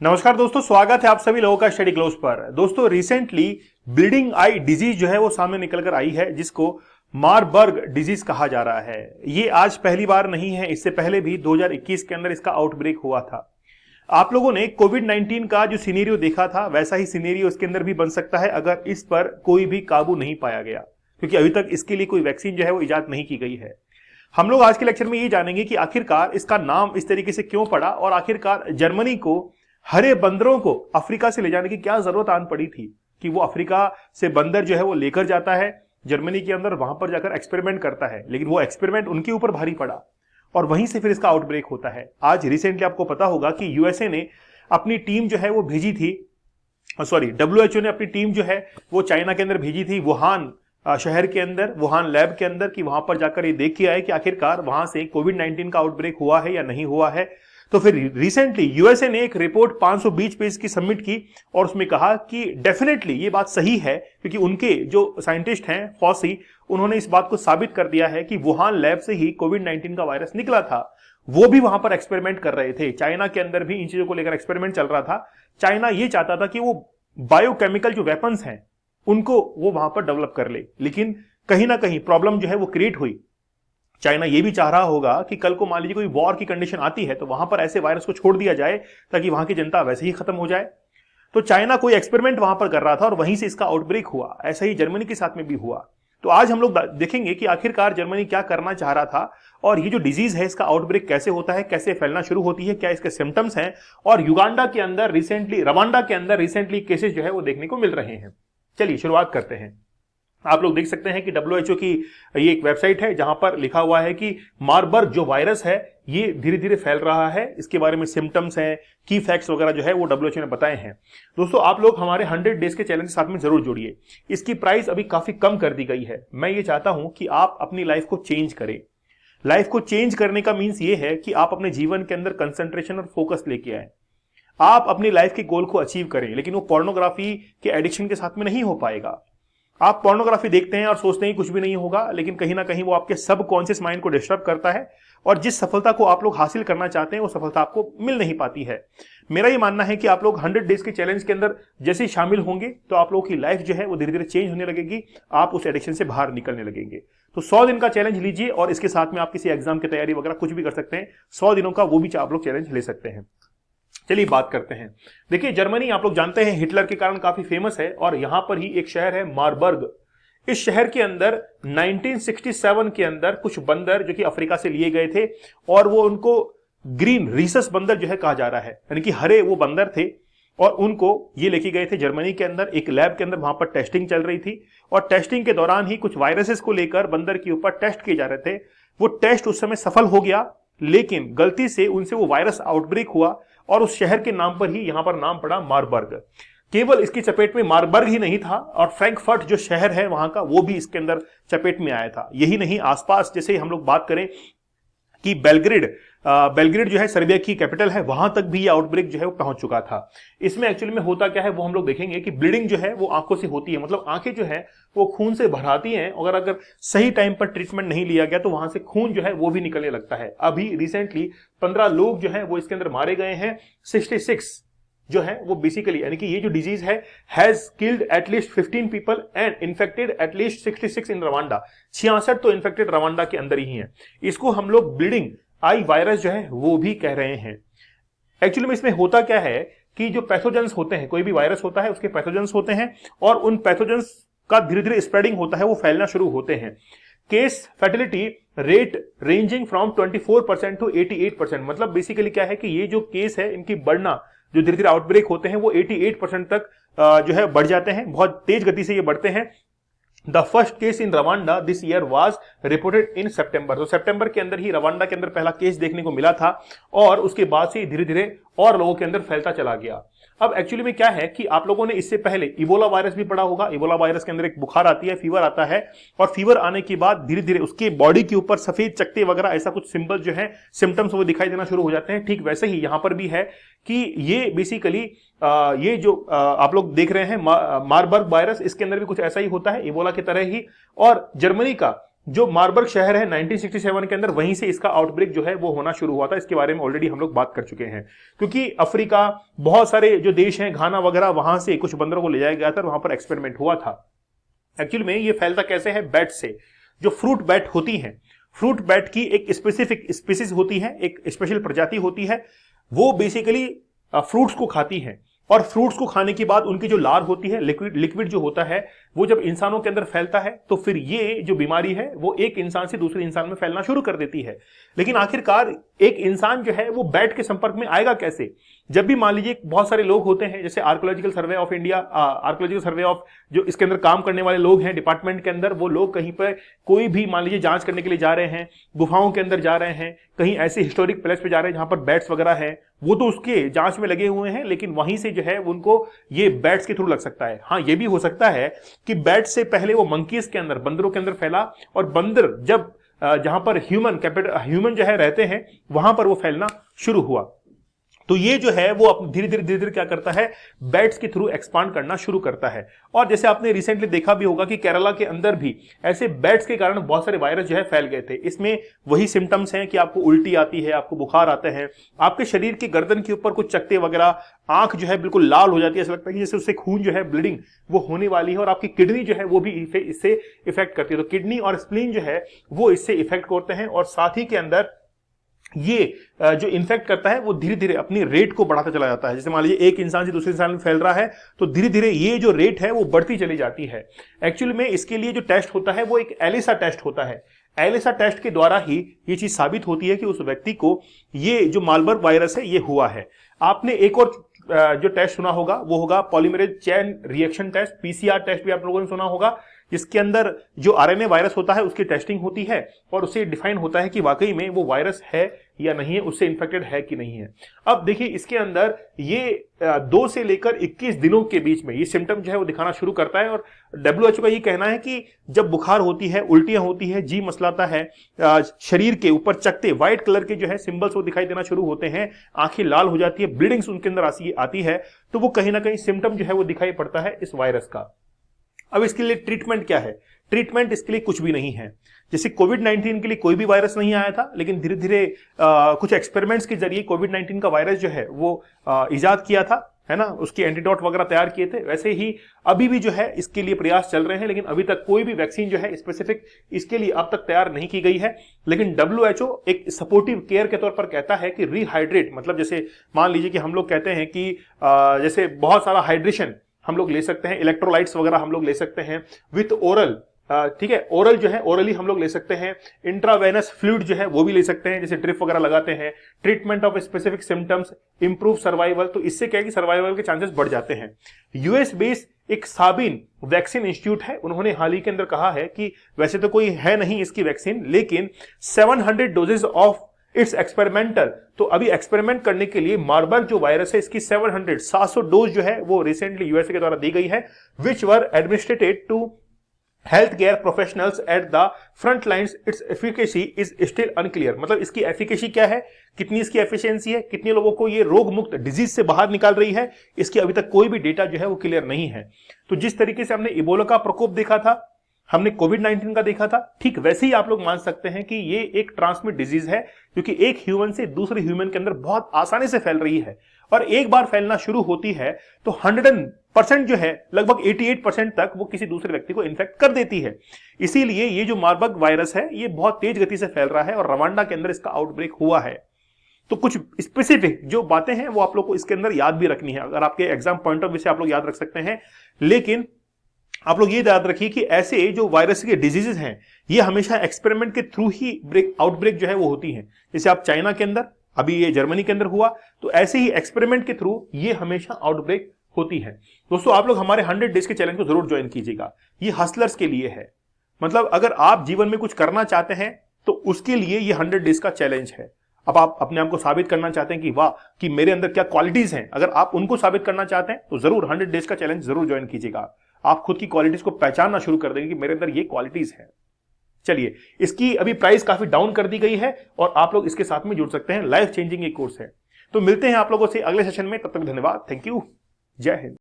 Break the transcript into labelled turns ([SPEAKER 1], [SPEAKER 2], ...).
[SPEAKER 1] नमस्कार दोस्तों, स्वागत है आप सभी लोगों का स्टडी ग्लोव्स पर। दोस्तों, रिसेंटली ब्लीडिंग आई डिजीज जो है वो सामने निकल कर आई है, जिसको मारबर्ग डिजीज कहा जा रहा है। ये आज पहली बार नहीं है, इससे पहले भी 2021 के अंदर इसका आउटब्रेक हुआ था। आप लोगों ने कोविड-19 का जो सिनेरियो देखा था, वैसा ही सिनेरियो इसके अंदर भी बन सकता है अगर इस पर कोई भी काबू नहीं पाया गया, क्योंकि अभी तक इसके लिए कोई वैक्सीन जो है वो इजाद नहीं की गई है। हम लोग आज के लेक्चर में ये जानेंगे कि आखिरकार इसका नाम इस तरीके से क्यों पड़ा और आखिरकार जर्मनी को हरे बंदरों को अफ्रीका से ले जाने की क्या जरूरत आन पड़ी थी कि वो अफ्रीका से बंदर जो है वो लेकर जाता है जर्मनी के अंदर, वहां पर जाकर एक्सपेरिमेंट करता है, लेकिन वो एक्सपेरिमेंट उनके ऊपर भारी पड़ा और वहीं से फिर इसका आउटब्रेक होता है। आज रिसेंटली आपको पता होगा कि यूएसए ने अपनी टीम जो है वो भेजी थी, डब्ल्यूएचओ ने अपनी टीम जो है वो चाइना के अंदर भेजी थी, वुहान शहर के अंदर, वुहान लैब के अंदर, कि वहां पर जाकर ये देख के आए कि आखिरकार वहां से कोविड-19 का आउटब्रेक हुआ है या नहीं हुआ है। तो फिर रिसेंटली यूएसए ने एक रिपोर्ट 520 पेज की सबमिट की और उसमें कहा कि डेफिनेटली ये बात सही है, क्योंकि उनके जो साइंटिस्ट हैं फॉसी, उन्होंने इस बात को साबित कर दिया है कि वुहान लैब से ही कोविड-19 का वायरस निकला था। वो भी वहां पर एक्सपेरिमेंट कर रहे थे, चाइना के अंदर भी इन चीजों को लेकर एक्सपेरिमेंट चल रहा था। चाइना ये चाहता था कि वो बायोकेमिकल जो वेपन्स हैं उनको वो वहां पर डेवलप कर ले, लेकिन कहीं ना कहीं प्रॉब्लम जो है वो क्रिएट हुई। चाइना ये भी चाह रहा होगा कि कल को मान लीजिए कोई वॉर की कंडीशन आती है तो वहां पर ऐसे वायरस को छोड़ दिया जाए ताकि वहां की जनता वैसे ही खत्म हो जाए। तो चाइना कोई एक्सपेरिमेंट वहां पर कर रहा था और वहीं से इसका आउटब्रेक हुआ। ऐसा ही जर्मनी के साथ में भी हुआ। तो आज हम लोग देखेंगे कि आखिरकार जर्मनी क्या करना चाह रहा था और ये जो डिजीज है इसका आउटब्रेक कैसे होता है, कैसे फैलना शुरू होती है, क्या इसके सिम्टम्स हैं, और युगांडा के अंदर रिसेंटली, रवांडा के अंदर रिसेंटली केसेस जो है वो देखने को मिल रहे हैं। चलिए शुरुआत करते हैं। आप लोग देख सकते हैं कि डब्ल्यूएचओ की ये एक वेबसाइट है जहां पर लिखा हुआ है कि मारबर्ग जो वायरस है ये धीरे धीरे फैल रहा है। इसके बारे में सिम्टम्स हैं, की फैक्ट्स वगैरह जो है वो डब्ल्यूएचओ ने बताए हैं। दोस्तों, आप लोग हमारे 100 डेज के चैलेंज के साथ में जरूर जुड़िए। इसकी प्राइस अभी काफी कम कर दी गई है। मैं ये चाहता हूं कि आप अपनी लाइफ को चेंज करें। लाइफ को चेंज करने का मीन्स ये है कि आप अपने जीवन के अंदर कंसंट्रेशन और फोकस लेके आए, आप अपनी लाइफ के गोल को अचीव करें, लेकिन वो पोर्नोग्राफी के एडिक्शन के साथ में नहीं हो पाएगा। आप पोर्नोग्राफी देखते हैं और सोचते हैं कुछ भी नहीं होगा, लेकिन कहीं ना कहीं वो आपके सबकॉन्शियस माइंड को डिस्टर्ब करता है और जिस सफलता को आप लोग हासिल करना चाहते हैं वो सफलता आपको मिल नहीं पाती है। मेरा ये मानना है कि आप लोग 100 डेज के चैलेंज के अंदर जैसे ही शामिल होंगे तो आप लोगों की लाइफ जो है वो धीरे धीरे चेंज होने लगेगी, आप उस एडिक्शन से बाहर निकलने लगेंगे। तो 100 दिन का चैलेंज लीजिए और इसके साथ में आप किसी एग्जाम की तैयारी वगैरह कुछ भी कर सकते हैं। 100 दिनों का वो भी आप लोग चैलेंज ले सकते हैं। चलिए बात करते हैं। देखिए, जर्मनी आप लोग जानते हैं हिटलर के कारण काफी फेमस है और यहां पर ही एक शहर है मारबर्ग। इस शहर के अंदर 1967 के अंदर कुछ बंदर जो कि अफ्रीका से लिए गए थे और वो उनको ग्रीन रीसस बंदर जो है कहा जा रहा है, यानी कि हरे वो बंदर थे, और उनको ये लेके गए थे जर्मनी के अंदर एक लैब के अंदर। वहां पर टेस्टिंग चल रही थी और टेस्टिंग के दौरान ही कुछ वायरसेस को लेकर बंदर के ऊपर टेस्ट किए जा रहे थे। वो टेस्ट उस समय सफल हो गया, लेकिन गलती से उनसे वो वायरस आउटब्रेक हुआ और उस शहर के नाम पर ही यहां पर नाम पड़ा मारबर्ग। केवल इसकी चपेट में मारबर्ग ही नहीं था और फ्रैंकफर्ट जो शहर है वहां का, वो भी इसके अंदर चपेट में आया था। यही नहीं, आसपास जैसे हम लोग बात करें कि बेलग्रेड जो है सर्बिया की कैपिटल है, वहां तक भी ये आउटब्रेक जो है वो पहुंच चुका था। इसमें एक्चुअली में होता क्या है वो हम लोग देखेंगे कि ब्लीडिंग जो है वो आंखों से होती है, मतलब आंखें जो है वो खून से भराती हैं और अगर सही टाइम पर ट्रीटमेंट नहीं लिया गया तो वहां से खून जो है वो भी निकलने लगता है। अभी रिसेंटली 15 लोग जो है वो इसके अंदर मारे गए हैं। 66 जो है वो बेसिकली, यानी कि ये जो डिजीज है has killed at least 15 people and infected at least 66 in Rwanda. 66 तो इन्फेक्टेड रवांडा के अंदर ही हैं। इसको हम लोग ब्लीडिंग आई वायरस जो है वो भी कह रहे हैं। एक्चुअली में इसमें होता क्या है कि जो पैथोजेंस होते हैं, कोई भी वायरस होता है उसके पैथोजेंस होते हैं और उन पैथोजेंस का धीरे धीरे स्प्रेडिंग होता है, वो फैलना शुरू होते हैं। Case fatality rate ranging from 24% to 88%। मतलब बेसिकली क्या है कि ये जो केस है इनकी बढ़ना, जो धीरे धीरे आउटब्रेक होते हैं वो 88% तक जो है बढ़ जाते हैं, बहुत तेज गति से ये बढ़ते हैं। The first case in Rwanda this year was reported in September. तो सितंबर के अंदर ही रवांडा के अंदर पहला केस देखने को मिला था और उसके बाद से धीरे धीरे और लोगों के अंदर फैलता चला गया। अब एक्चुअली में क्या है कि आप लोगों ने इससे पहले इबोला वायरस भी पढ़ा होगा। इबोला वायरस के अंदर एक बुखार आती है, फीवर आता है और फीवर आने के बाद धीरे धीरे उसके बॉडी के ऊपर सफेद चकत्ते वगैरह ऐसा कुछ सिंबल जो है, सिम्टम्स वो दिखाई देना शुरू हो जाते हैं। ठीक वैसे ही यहां पर भी है कि ये बेसिकली ये जो आप लोग देख रहे हैं मारबर्ग वायरस, इसके अंदर भी कुछ ऐसा ही होता है इबोला की तरह ही। और जर्मनी का जो मार्बर्ग शहर है 1967 के अंदर, वहीं से इसका आउटब्रेक जो है वो होना शुरू हुआ था। इसके बारे में ऑलरेडी हम लोग बात कर चुके हैं, क्योंकि अफ्रीका, बहुत सारे जो देश हैं, घाना वगैरह, वहां से कुछ बंदरों को ले जाया गया था, वहां पर एक्सपेरिमेंट हुआ था। एक्चुअली में ये फैलता कैसे है? बैट से। जो फ्रूट बैट होती है, फ्रूट बैट की एक स्पेसिफिक स्पीसीज होती है, एक स्पेशल प्रजाति होती है, वो बेसिकली फ्रूट्स को खाती है, और फ्रूट्स को खाने के बाद उनकी जो लार होती है, लिक्विड जो होता है, वो जब इंसानों के अंदर फैलता है तो फिर ये जो बीमारी है वो एक इंसान से दूसरे इंसान में फैलना शुरू कर देती है। लेकिन आखिरकार एक इंसान जो है वो बैट के संपर्क में आएगा कैसे? जब भी मान लीजिए बहुत सारे लोग होते हैं, जैसे archaeological survey of India, archaeological survey of जो इसके अंदर काम करने वाले लोग हैं डिपार्टमेंट के अंदर, वो लोग कहीं पर कोई भी मान लीजिए जांच करने के लिए जा रहे हैं, गुफाओं के अंदर जा रहे हैं, कहीं ऐसे हिस्टोरिक प्लेस पे जा रहे हैं जहां पर बैट्स वगैरह है, वो तो उसके जांच में लगे हुए हैं, लेकिन वहीं से जो है उनको ये बैट्स के थ्रू लग सकता है। हाँ, ये भी हो सकता है कि बैट से पहले वो मंकीज के अंदर, बंदरों के अंदर फैला, और बंदर जब जहां पर ह्यूमन जो है रहते हैं, वहां पर वो फैलना शुरू हुआ। तो ये जो है वो धीरे धीरे क्या करता है? बैट्स के थ्रू एक्सपांड करना शुरू करता है। और जैसे आपने रिसेंटली देखा भी होगा कि केरला के अंदर भी ऐसे बैट्स के कारण बहुत सारे वायरस जो है फैल गए थे। इसमें वही सिम्टम्स हैं कि आपको उल्टी आती है, आपको बुखार आता है, आपके शरीर के गर्दन के ऊपर कुछ चकत्ते वगैरह, आंख जो है बिल्कुल लाल हो जाती है, ऐसा लगता है कि जैसे उससे खून जो है, ब्लीडिंग वो होने वाली है, और आपकी किडनी जो है वो भी इससे इफेक्ट करती है। तो किडनी और स्प्लीन जो है वो इससे इफेक्ट करते हैं, और साथ ही के अंदर ये जो इन्फेक्ट करता है वो धीरे धीरे अपनी रेट को बढ़ाता चला जाता है। जैसे मान लीजिए एक इंसान से दूसरे इंसान में फैल रहा है, तो धीरे धीरे ये जो रेट है वो बढ़ती चली जाती है। एक्चुअली में इसके लिए जो टेस्ट होता है वो एक एलिसा टेस्ट होता है। एलिसा टेस्ट के द्वारा ही ये चीज साबित होती है कि उस व्यक्ति को ये जो मार्बर्ग वायरस है ये हुआ है। आपने एक और जो टेस्ट सुना होगा वो होगा polymerase chain reaction test, PCR test भी आप लोगों ने सुना होगा, जिसके अंदर जो आरएनए वायरस होता है उसकी टेस्टिंग होती है, और उससे डिफाइन होता है कि वाकई में वो वायरस है या नहीं है, उससे इन्फेक्टेड है कि नहीं है। अब देखिए इसके अंदर ये 2 से लेकर 21 दिनों के बीच में ये सिम्टम जो है वो दिखाना शुरू करता है। और WHO का ये कहना है कि जब बुखार होती है, उल्टियां होती है, जी मसलाता है, शरीर के ऊपर चकत्ते व्हाइट कलर के जो है सिंबल्स वो दिखाई देना शुरू होते हैं, आंखें लाल हो जाती है, ब्लीडिंग्स उनके अंदर आती है, तो वो कहीं ना कहीं सिम्टम जो है वो दिखाई पड़ता है इस वायरस का। अब इसके लिए ट्रीटमेंट क्या है? ट्रीटमेंट इसके लिए कुछ भी नहीं है। जैसे कोविड-19 के लिए कोई भी वायरस नहीं आया था, लेकिन धीरे धीरे कुछ एक्सपेरिमेंट्स के जरिए कोविड-19 का वायरस जो है वो इजाद किया था, है ना, उसके एंटीडोट वगैरह तैयार किए थे। वैसे ही अभी भी जो है इसके लिए प्रयास चल रहे हैं, लेकिन अभी तक कोई भी वैक्सीन जो है स्पेसिफिक इसके लिए अब तक तैयार नहीं की गई है। लेकिन WHO एक सपोर्टिव केयर के तौर पर कहता है कि रिहाइड्रेट, मतलब जैसे मान लीजिए कि हम लोग कहते हैं कि जैसे बहुत सारा हाइड्रेशन हम लोग ले सकते हैं, इलेक्ट्रोलाइट्स वगैरह हम लोग ले सकते हैं विथ ओरल, ठीक है, ओरल जो है ओरली हम लोग ले सकते हैं, इंट्रावेनस फ्लूइड जो है वो भी ले सकते हैं, जैसे ड्रिप वगैरह लगाते हैं, treatment of specific symptoms, improve survival, तो इससे क्या है कि सर्वाइवल के चांसेस बढ़ जाते हैं। यूएस बेस्ड एक साबिन वैक्सीन इंस्टीट्यूट है, उन्होंने हाल ही के अंदर कहा है कि वैसे तो कोई है नहीं इसकी वैक्सीन, लेकिन 700 डोजेज ऑफ इट्स एक्सपेरिमेंटल, तो अभी एक्सपेरिमेंट करने के लिए मार्बर्ग जो वायरस है इसकी 700 डोज जो है वो रिसेंटली यूएसए के द्वारा दी गई है, which were administered to health care professionals at the front lines. Its efficacy is still unclear, मतलब इसकी एफिकेसी क्या है, कितनी इसकी एफिशिएंसी है, कितने लोगों को ये रोग मुक्त डिजीज से बाहर निकाल रही है, इसकी अभी तक कोई भी डेटा जो है वो क्लियर नहीं है। तो जिस तरीके से हमने इबोला का प्रकोप देखा था, हमने कोविड-19 का देखा था, ठीक वैसे ही आप लोग मान सकते हैं कि ये एक ट्रांसमिट डिजीज है, क्योंकि एक ह्यूमन से दूसरे ह्यूमन के अंदर बहुत आसानी से फैल रही है, और एक बार फैलना शुरू होती है तो 100% जो है लगभग 88% तक वो किसी दूसरे व्यक्ति को इन्फेक्ट कर देती है। इसीलिए ये जो मार्बर्ग वायरस है ये बहुत तेज गति से फैल रहा है, और रवांडा के अंदर इसका आउटब्रेक हुआ है। तो कुछ स्पेसिफिक जो बातें हैं वो आप लोग को इसके अंदर याद भी रखनी है, अगर आपके एग्जाम पॉइंट ऑफ व्यू से आप लोग याद रख सकते हैं। लेकिन आप लोग ये याद रखिए कि ऐसे जो वायरस के डिजीजेस हैं ये हमेशा एक्सपेरिमेंट के थ्रू ही आउटब्रेक जो है वो होती है। जैसे आप चाइना के अंदर, अभी ये जर्मनी के अंदर हुआ, तो ऐसे ही एक्सपेरिमेंट के थ्रू ये हमेशा आउटब्रेक होती है। दोस्तों आप लोग हमारे 100 डेज के चैलेंज को जरूर ज्वाइन कीजिएगा, ये हसलर्स के लिए है। मतलब अगर आप जीवन में कुछ करना चाहते हैं तो उसके लिए ये 100 डेज का चैलेंज है। अब आप अपने आप को साबित करना चाहते हैं कि वाह कि मेरे अंदर क्या क्वालिटीज हैं, अगर आप उनको साबित करना चाहते हैं तो जरूर 100 डेज का चैलेंज जरूर ज्वाइन कीजिएगा। आप खुद की क्वालिटीज को पहचानना शुरू कर देंगे कि मेरे अंदर ये क्वालिटीज हैं। चलिए, इसकी अभी प्राइस काफी डाउन कर दी गई है और आप लोग इसके साथ में जुड़ सकते हैं, लाइफ चेंजिंग एक कोर्स है। तो मिलते हैं आप लोगों से अगले सेशन में, तब तक धन्यवाद, थैंक यू, जय हिंद।